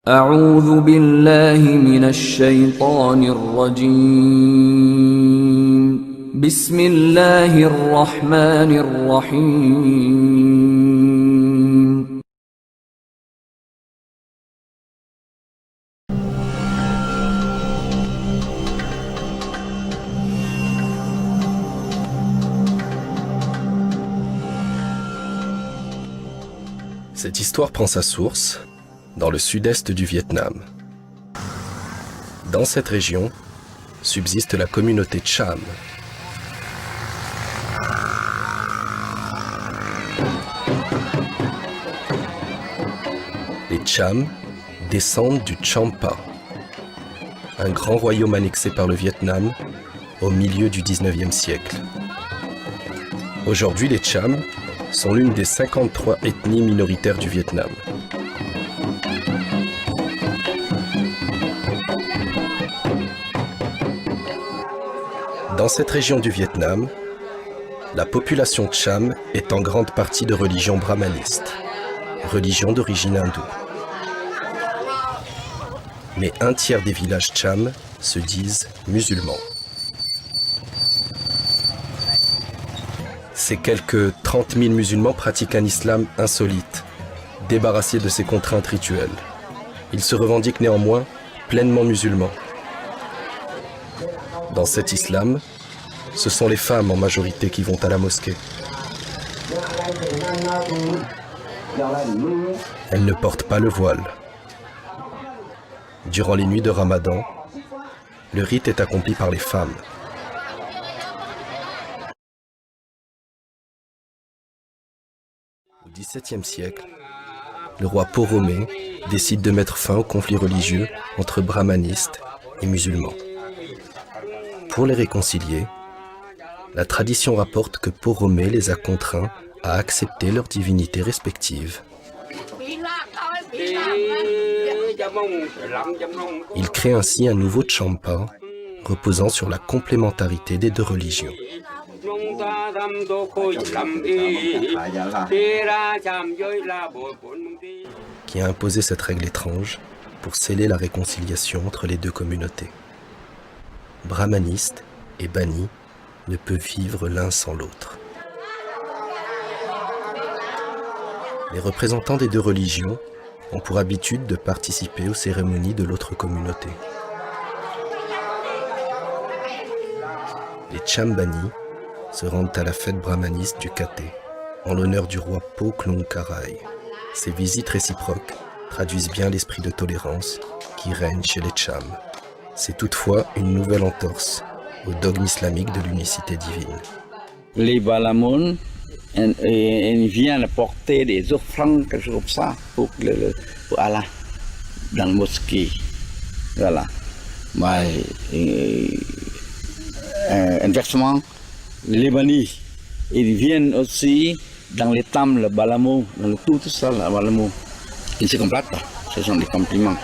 أعوذ بالله من الشيطان الرجيم بسم الله الرحمن الرحيم Cette histoire prend sa source dans le sud-est du Vietnam. Dans cette région subsiste la communauté Cham. Les Cham descendent du Champa, un grand royaume annexé par le Vietnam au milieu du 19e siècle. Aujourd'hui, les Cham sont l'une des 53 ethnies minoritaires du Vietnam. Dans cette région du Vietnam, la population Cham est en grande partie de religion brahmaniste, religion d'origine hindoue. Mais un tiers des villages Cham se disent musulmans. Ces quelques 30 000 musulmans pratiquent un islam insolite, débarrassé de ses contraintes rituelles. Ils se revendiquent néanmoins pleinement musulmans. Dans cet islam, ce sont les femmes en majorité qui vont à la mosquée. Elles ne portent pas le voile. Durant les nuits de Ramadan, le rite est accompli par les femmes. Au XVIIe siècle, le roi Poromé décide de mettre fin au conflit religieux entre brahmanistes et musulmans. Pour les réconcilier, la tradition rapporte que Poromé les a contraints à accepter leurs divinités respectives. Il crée ainsi un nouveau Champa, reposant sur la complémentarité des deux religions. Qui a imposé cette règle étrange pour sceller la réconciliation entre les deux communautés. Brahmanistes et bannis ne peuvent vivre l'un sans l'autre. Les représentants des deux religions ont pour habitude de participer aux cérémonies de l'autre communauté. Les Cham bannis se rendent à la fête brahmaniste du Katé, en l'honneur du roi Po Klong Karai. Ces visites réciproques traduisent bien l'esprit de tolérance qui règne chez les Cham. C'est toutefois une nouvelle entorse au dogme islamique de l'unicité divine. Les Balamouns viennent porter des offrandes comme ça pour Allah dans la mosquée. Voilà. Inversement, les bannis, ils viennent aussi dans les temples, le Balamou, dans tout ça, le Balamou. Ils se complètent, ce sont des compliments.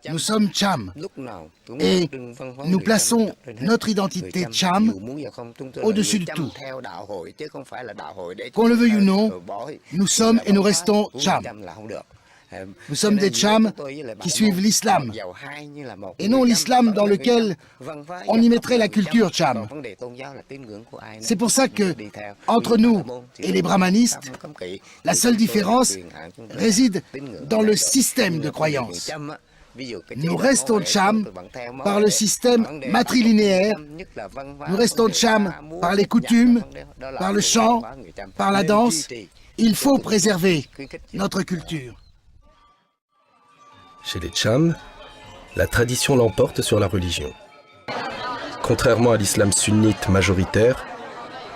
Nous sommes Cham et nous plaçons notre identité Cham au-dessus de tout. Qu'on le veuille ou non, nous sommes et nous restons Cham. Nous sommes des Cham qui suivent l'islam et non l'islam dans lequel on y mettrait la culture Cham. C'est pour ça que, entre nous et les brahmanistes, la seule différence réside dans le système de croyance. Nous restons Cham par le système matrilinéaire, nous restons Cham par les coutumes, par le chant, par la danse. Il faut préserver notre culture. Chez les Cham, la tradition l'emporte sur la religion. Contrairement à l'islam sunnite majoritaire,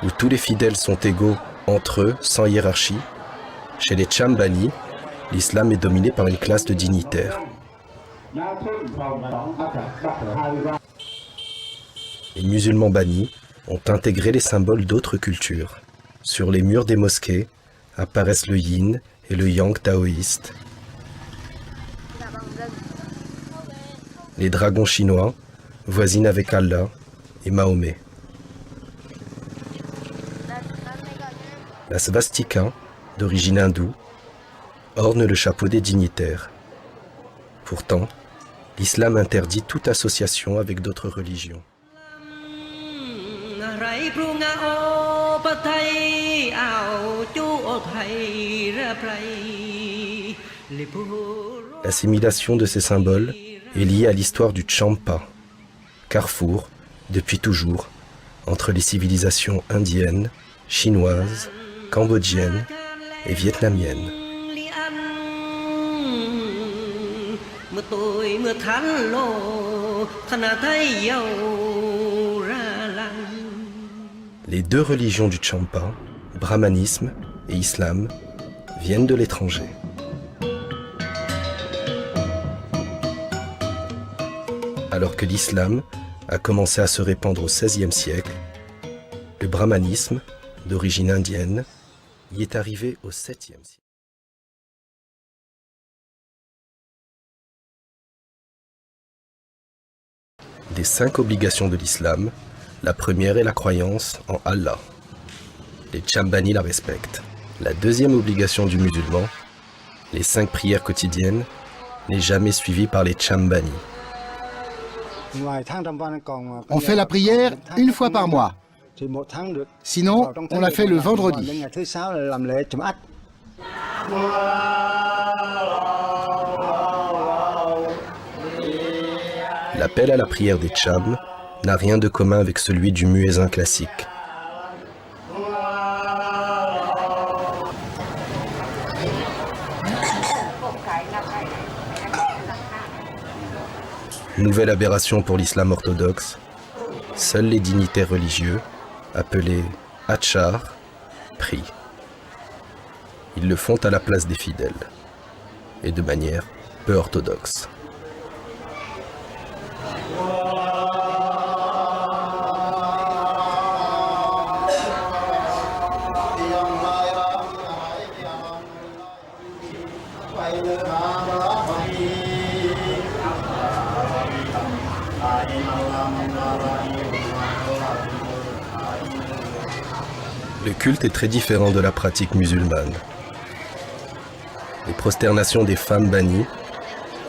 où tous les fidèles sont égaux entre eux, sans hiérarchie, chez les Cham bannis, l'islam est dominé par une classe de dignitaires. Les musulmans bannis ont intégré les symboles d'autres cultures. Sur les murs des mosquées apparaissent le yin et le yang taoïste. Les dragons chinois voisinent avec Allah et Mahomet. La svastika, d'origine hindoue, orne le chapeau des dignitaires. Pourtant, l'islam interdit toute association avec d'autres religions. L'assimilation de ces symboles est liée à l'histoire du Champa, carrefour, depuis toujours, entre les civilisations indiennes, chinoises, cambodgiennes et vietnamiennes. Les deux religions du Champa, brahmanisme et islam, viennent de l'étranger. Alors que l'islam a commencé à se répandre au XVIe siècle, le brahmanisme, d'origine indienne, y est arrivé au VIIe siècle. Des 5 obligations de l'islam, la première est la croyance en Allah. Les Chambani la respectent. La deuxième obligation du musulman, les 5 prières quotidiennes, n'est jamais suivie par les Chambani. On fait la prière une fois par mois. Sinon, on la fait le vendredi. L'appel à la prière des Cham n'a rien de commun avec celui du muezzin classique. Nouvelle aberration pour l'islam orthodoxe, seuls les dignitaires religieux, appelés Achar, prient. Ils le font à la place des fidèles, et de manière peu orthodoxe. Le culte est très différent de la pratique musulmane. Les prosternations des femmes bannies,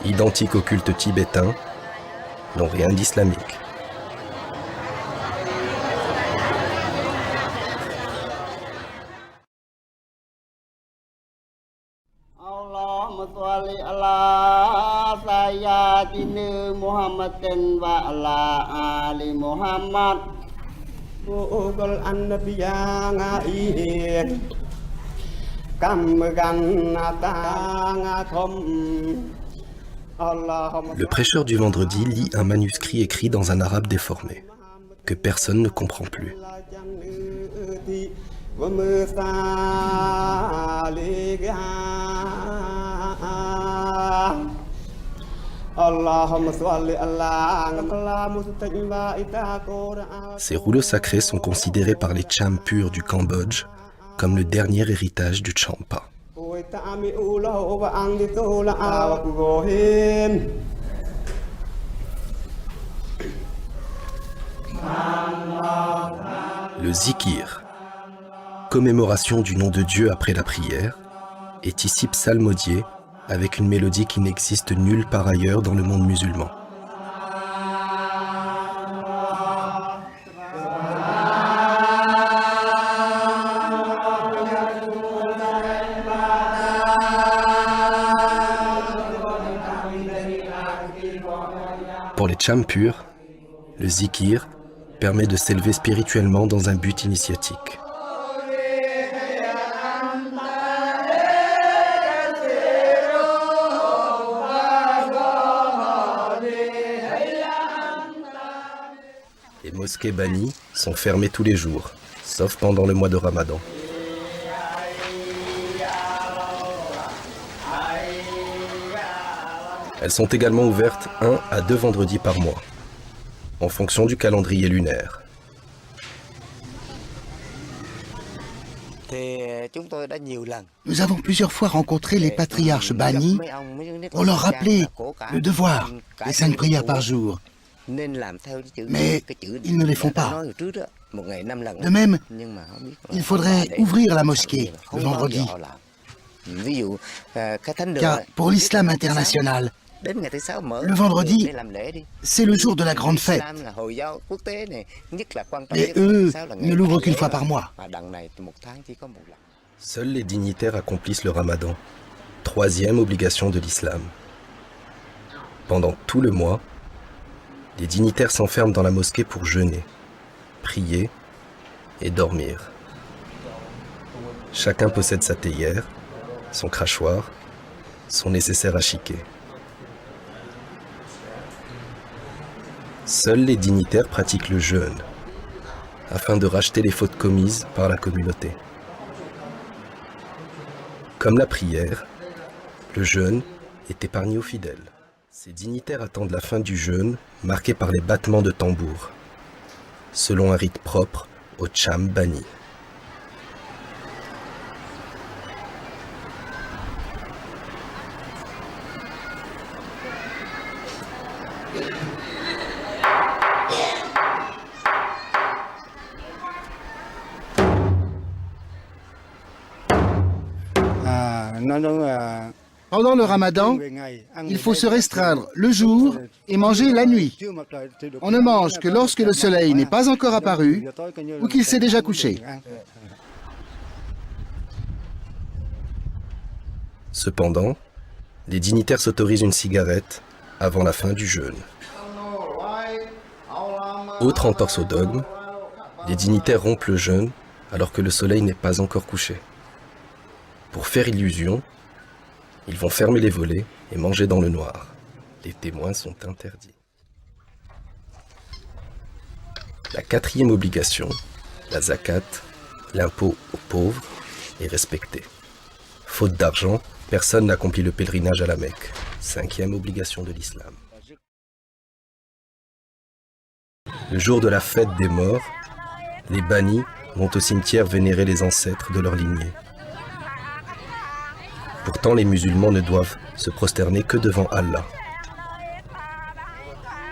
identiques au culte tibétain, n'ont rien d'islamique. Le prêcheur du vendredi lit un manuscrit écrit dans un arabe déformé, que personne ne comprend plus. Ces rouleaux sacrés sont considérés par les Cham purs du Cambodge comme le dernier héritage du Champa. Le zikir, commémoration du nom de Dieu après la prière, est ici psalmodié avec une mélodie qui n'existe nulle part ailleurs dans le monde musulman. Pour les Cham purs, le zikir permet de s'élever spirituellement dans un but initiatique. Les mosquées bannies sont fermées tous les jours, sauf pendant le mois de Ramadan. Elles sont également ouvertes 1 à 2 vendredis par mois, en fonction du calendrier lunaire. Nous avons plusieurs fois rencontré les patriarches bannis pour leur rappeler le devoir des 5 prières par jour. Mais ils ne les font pas. De même, il faudrait ouvrir la mosquée le vendredi. Car pour l'islam international, le vendredi, c'est le jour de la grande fête. Et eux ne l'ouvrent qu'une fois par mois. Seuls les dignitaires accomplissent le ramadan, troisième obligation de l'islam. Pendant tout le mois, les dignitaires s'enferment dans la mosquée pour jeûner, prier et dormir. Chacun possède sa théière, son crachoir, son nécessaire à chiquer. Seuls les dignitaires pratiquent le jeûne, afin de racheter les fautes commises par la communauté. Comme la prière, le jeûne est épargné aux fidèles. Ces dignitaires attendent la fin du jeûne, marqué par les battements de tambour, selon un rite propre au Cham Bani. Pendant le ramadan, il faut se restreindre le jour et manger la nuit. On ne mange que lorsque le soleil n'est pas encore apparu ou qu'il s'est déjà couché. Cependant, les dignitaires s'autorisent une cigarette avant la fin du jeûne. Autre entorse au dogme, les dignitaires rompent le jeûne alors que le soleil n'est pas encore couché. Pour faire illusion, ils vont fermer les volets et manger dans le noir. Les témoins sont interdits. La quatrième obligation, la zakat, l'impôt aux pauvres, est respectée. Faute d'argent, personne n'accomplit le pèlerinage à la Mecque. Cinquième obligation de l'islam. Le jour de la fête des morts, les bannis vont au cimetière vénérer les ancêtres de leur lignée. Pourtant, les musulmans ne doivent se prosterner que devant Allah.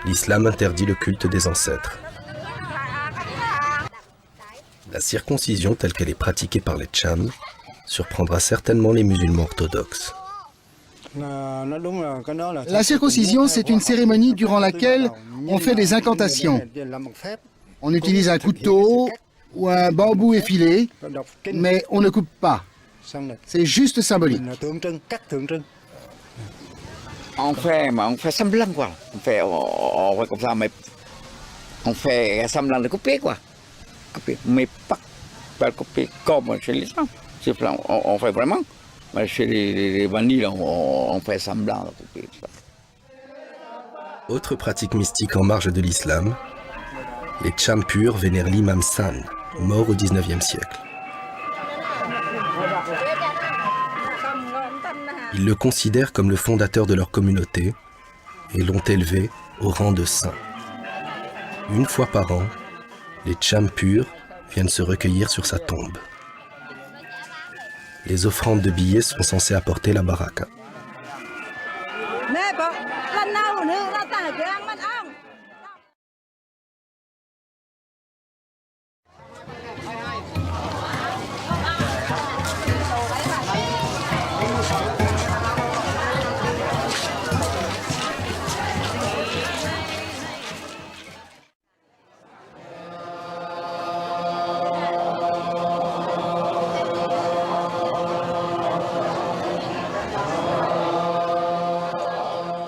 L'islam interdit le culte des ancêtres. La circoncision telle qu'elle est pratiquée par les Cham surprendra certainement les musulmans orthodoxes. La circoncision, c'est une cérémonie durant laquelle on fait des incantations. On utilise un couteau ou un bambou effilé, mais on ne coupe pas. C'est juste symbolique. On fait semblant quoi. On fait comme ça, mais on fait semblant de couper quoi. Couper, mais pas couper comme chez les gens. On fait vraiment. Mais chez les bandits, on fait semblant de couper. Autre pratique mystique en marge de l'islam, les Cham purs vénèrent l'imam San, mort au XIXe siècle. Ils le considèrent comme le fondateur de leur communauté et l'ont élevé au rang de saint. Une fois par an, les Cham purs viennent se recueillir sur sa tombe. Les offrandes de billets sont censées apporter la baraka.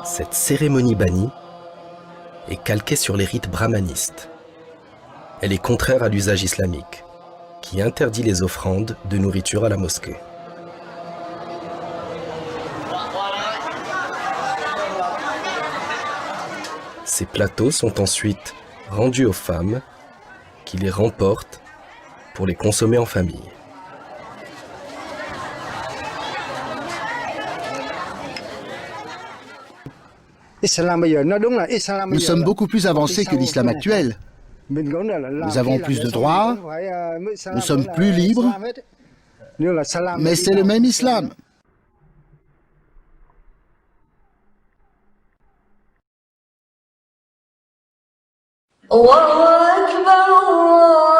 Cette cérémonie bannie est calquée sur les rites brahmanistes. Elle est contraire à l'usage islamique, qui interdit les offrandes de nourriture à la mosquée. Ces plateaux sont ensuite rendus aux femmes, qui les remportent pour les consommer en famille. Nous sommes beaucoup plus avancés que l'islam actuel. Nous avons plus de droits, nous sommes plus libres, mais c'est le même islam. الله أكبر الله